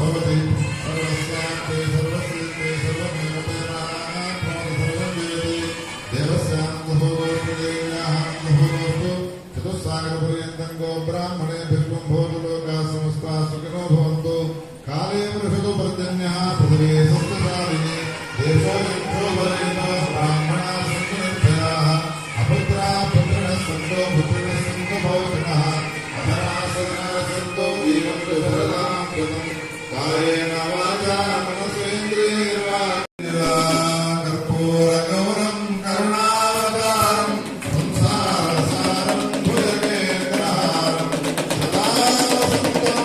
भवति सर्वस्यान्ते सर्वसिद्धे सर्वमेवते सर्वमेवते देवस्यान्तभूतोऽस्तु चतुस्सागरपर्यन्तं गो ब्राह्मणे भिर्गुं भवतु लोकाः समस्ताः सुखिनो भवन्तु काले वृषतो पर्जन्यः पृथिवी सप्तसारिणी देशो यक्षो वरेण्यो ब्राह्मणाः सन्तु निर्भयाः अपुत्राः पुत्रिणः सन्तो पुत्रिणः सन्तु भवतिनः अधराः सदनाः सन्तो जीवन्तु भरतां कृतं कायेन वाचा मनसेन्द्रियैर्वा कर्पूरगौरं करुणावतारं संसारसारं भुजगेन्द्रहारं सदा वसन्तं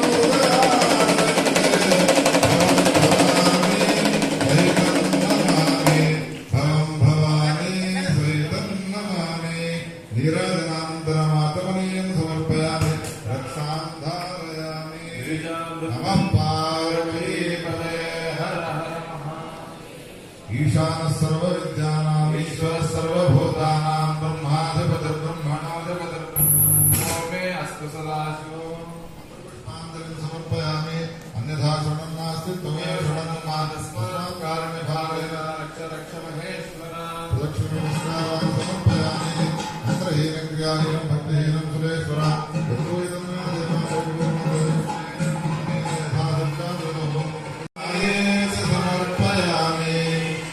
निरजनान्तरमात्मनीयं समर्पयामि रक्षां धारयामि नमः पार्वतीपते हर हर महादेव ईशानः सर्वविद्यानाम् ईश्वरः सर्वभूतानां ब्रह्माधिपतिर्ब्रह्मणोऽधिपतिर्ब्रह्मणो मे अस्तु सदाशिवो पुष्पाञ्जलिं समर्पयामि अन्यथा शरणं नास्ति त्वमेव शरणं मातस्मरां कारुण्यभावेन रक्ष रक्ष महेश्वर प्रदक्षिणनमस्कारान् समर्पयामि मंत्रहीनं क्रियाहीनं भक्तिहीनं सुरेश्वरा समर्पयामि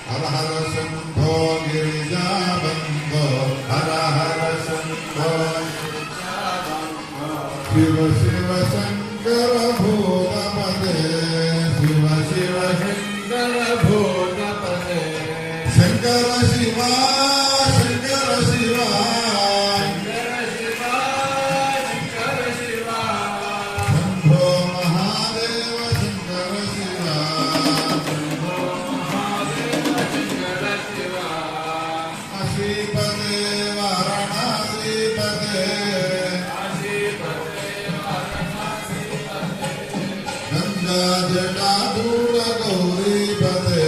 हर हर शंभो गिरिजाबन्धो हर हर शंभो शिव शिव शंकर भूतपते शिव शिव शंकर भूतपते शंकर शिवा शंकर शिवा शंभो महादेव शंकर शिवा काशीपते वाराणसीपते गंगा जटाधूल गौरीपते